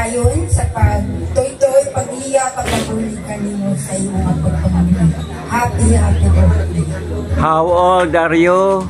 dayon sa pag-toy-toy, pag-iyak, pag-mabulig kanimo sa iyong mga pagpamilya. Happy birthday. How old are you?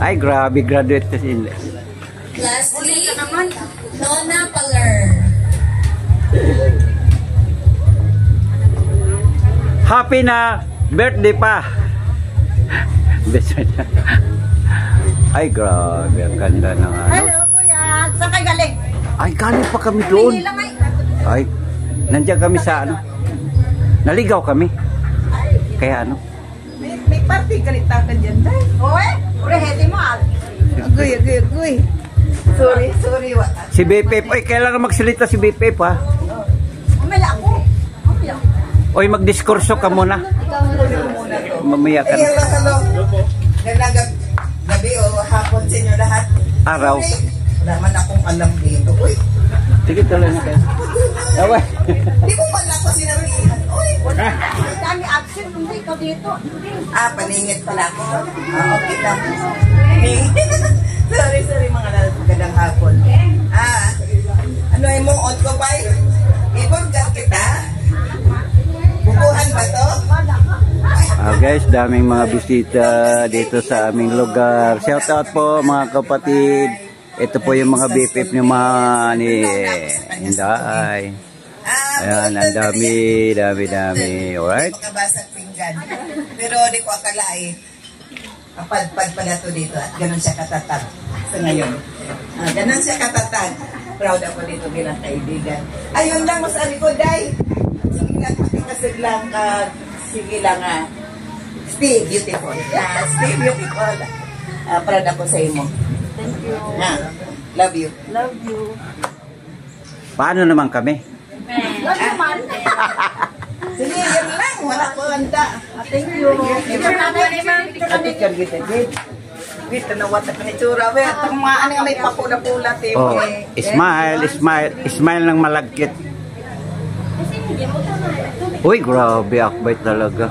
Ay, grabe, graduate na sila. Lastly, Nona Paler. Happy na birthday pa. Ay, grabe, ang ganda ng ano. Hello, kuya. Saan kayo galing? Ay, galing pa kami doon. Ay, nandiyan kami sa ano. Naligaw kami. Kaya ano. May party kalita ka dyan, day. Owe, urehete mo. Agoy. Sorry. Si BPF, ay, kailangan magsalita si BPF, ha? Umaya ako. Oy, magdiskurso ka muna. Mamaya ka na. Hello. Gandang gabi o hapon sa inyo lahat. Araw. Wala man akong alam dito. Uy, Sige, tuloy na kayo. Away. di mo pala ako sinabihan. Uy, Dami absent nung ikaw dito. paningit pala ako. Okay lang. Sorry mga gandang hapon. Ano ay mo, on ko ba? Ibang kita? Bukuhan ba to? Guys, daming mga bisita dito sa aming lugar. Shout out po mga kapatid. Ito po yung mga BPF ni Inday. Ayan, ang dami. Alright? Makabasag pinggan. Pero di ko akalain. Kapadpad pala to dito at ganun siya katatag sa ngayon. Ganun siya katatag. Proud ako dito bilang kaibigan. Ayun lang, masabi ko, Day. Sige lang, makikasig lang. Sige lang, stay beautiful. Stay beautiful. Proud ako sa imo. Thank you. Love you. Love you. Paano naman kami? Love you, man. Sige, yan lang. Wala ko handa. Thank you. Ito na Atikan kita, Jade. Kita na wata ka ni Chura. Itong mga ano may papula-pula. Oh, smile ng malagkit. Uy, grabe, akbay talaga.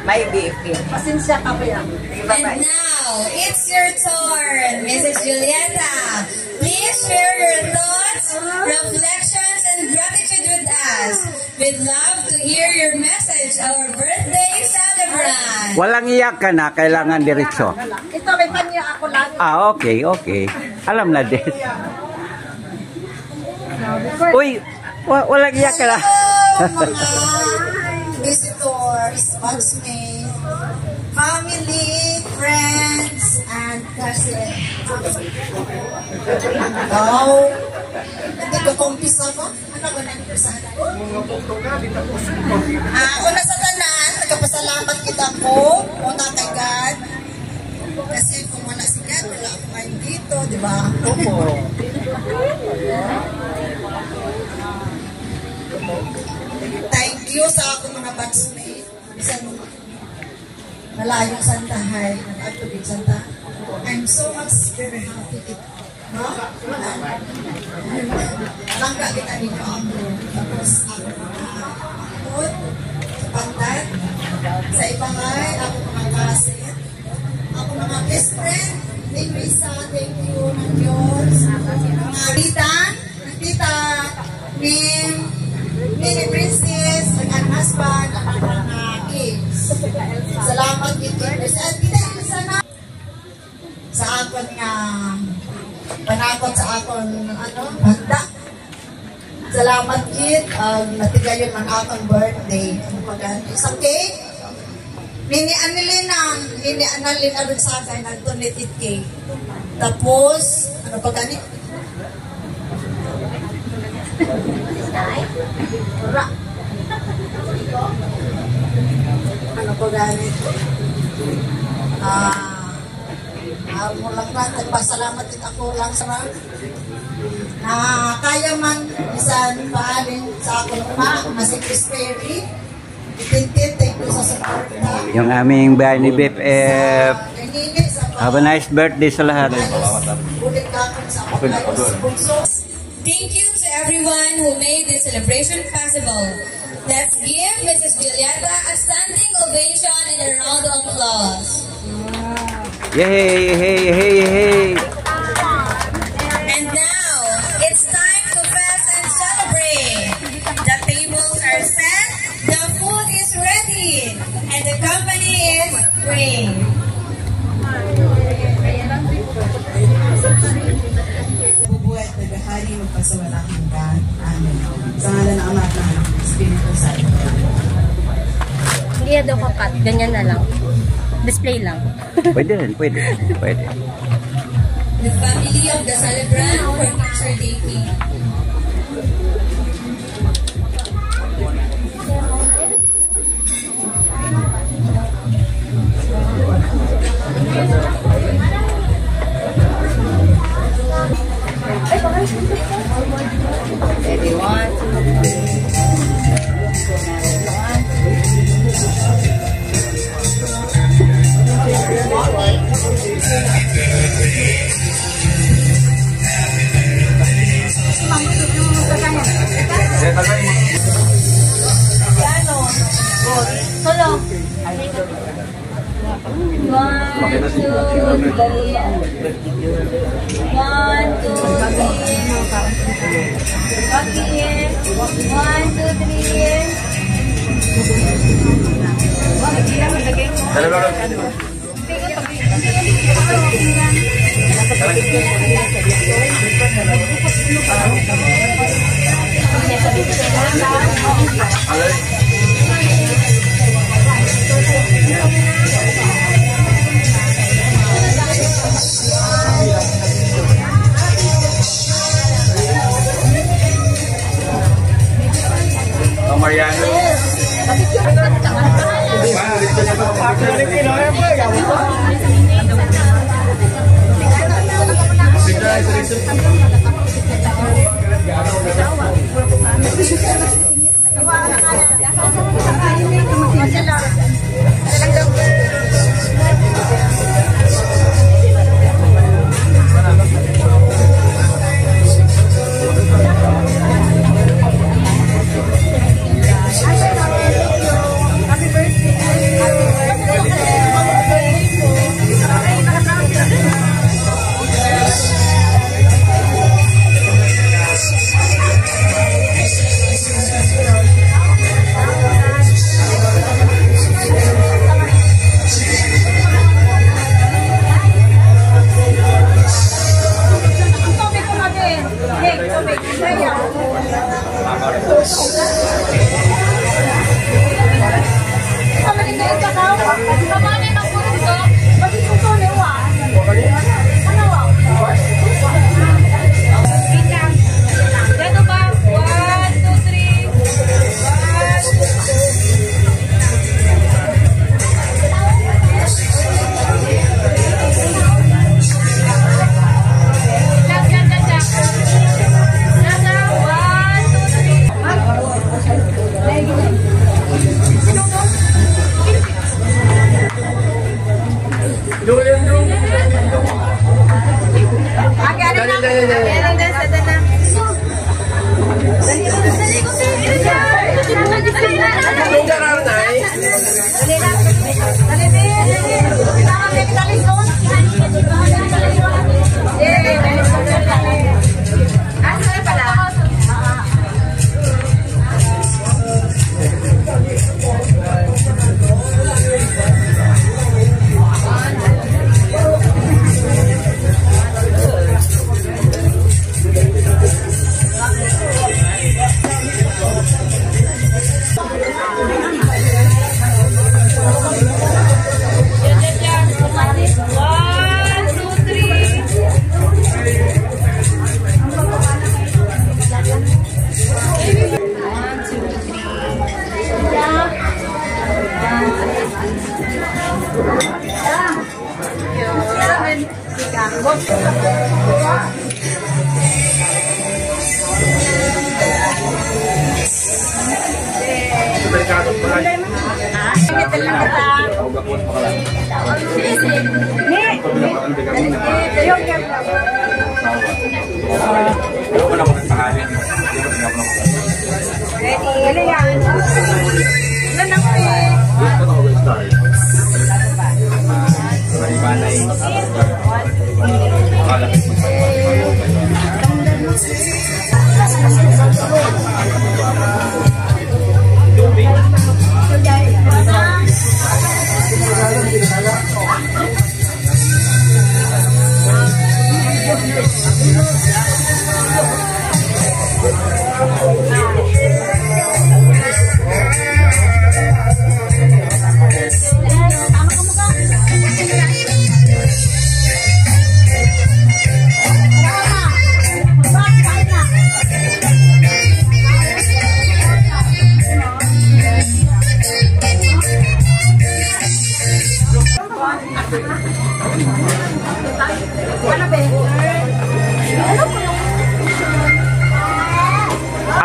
May BFF. Pasensya ka ba yan? And now, it's your turn, Mrs. Julieta. Please share your thoughts, reflections, and gratitude with us. We'd love to hear your message, our birthday celebrant. Walang iyak ka na, kailangan diretso. Ito, may panya ako lang. Okay. Alam na din. Uy, walang iyak ka na. Hello, mga visitors, batchmates, family, friends, and cousins. Hindi ko kumpisa ko. Ano ko nag-usahan? Una sa tanan, nagpasalamat kita ko. Una kay God. Kasi kung wala si God, wala ako ngayon dito, di ba? Thank you sa akong mga batchmates. Bisan malayong santahay, nag-atubig santa. I'm so much very happy dito. No? Langga kita dito ako. Tapos ako mga akot, sa pantat, sa ibangay, ako mga kasit, ako mga best friend, thank you Isa, thank you ng Diyos, mga tita, Mini Princess, ang husband, ang mga kids. Salamat dito. At kita yung sana sa akon nga panakot sa akon handa. Salamat kid. Natigayon man akong birthday. Isang cake. Nini Annalyn Arun sa akin, nag-donated cake. Tapos, ano pa ganit? Ano po ganit? Mo lang ba, nagpasalamat din ako lang sa mga na kaya man isan paalin sa akong masik Perry. Thank you sa support. Yung aming bahay ni BFF. Have a nice birthday sa lahat. Thank you to everyone who made this celebration possible. Let's give Mrs. Julieta a standing ovation and a round of applause. Yay! pray. Bubuhay at naghahari magpasawalang hanggan. Amen. Sa ngalan ng Ama at ng Anak ng Espiritu Santo. Hindi na daw kakat. Ganyan na lang. Display lang. Pwede rin, pwede. Pwede. The family of the celebrant for picture taking. Solo. 1, 2, 3. 1, 2, 3. Mariano.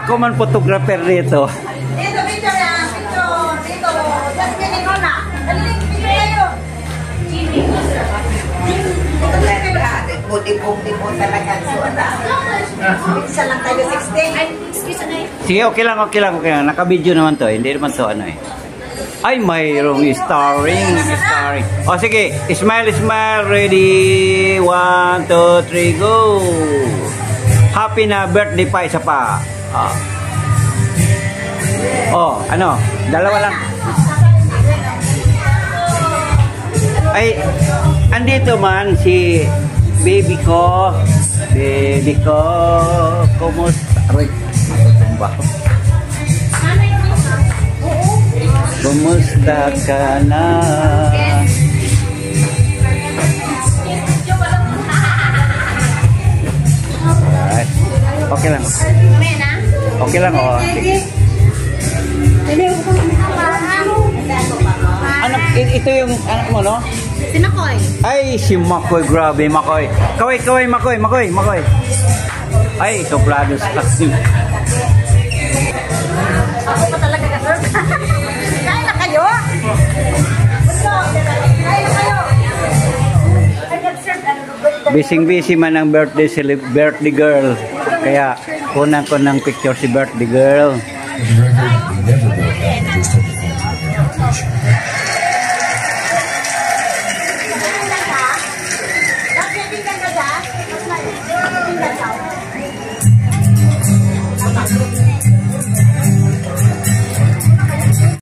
Ako man photographer dito. Dito, picture yan. Picture. Dito. Just kidding ko na. Dali, picture kayo. Buti-buti-buti talaga. Isa lang tayo 16. Ay, excuse me. Sige, okay lang. Naka-video naman to. Hindi naman to ano eh. Ay, mayroong starring. O sige, smile, ready. 1, 2, 3, go. Happy na birthday pa, isa pa. Oh, ano? Dalawa lang. Ay, andito man si baby ko. Kumusta? Aray, matutumba ko. Kumusta ka na? Alright. Okay lang. Okay lang, oh. Sige. Anak, ito yung anak mo, no? Si Makoy. Ay, si Makoy. Grabe, Makoy. Makoy. Ay, soplado sa taxi. Ako pa talaga ka-serve. Kain na kayo? Kain na kayo? Bising-busy man ang birthday girl. Kaya kunan ko ng picture si birthday girl. For the record, we never go ahead with this type of content without permission.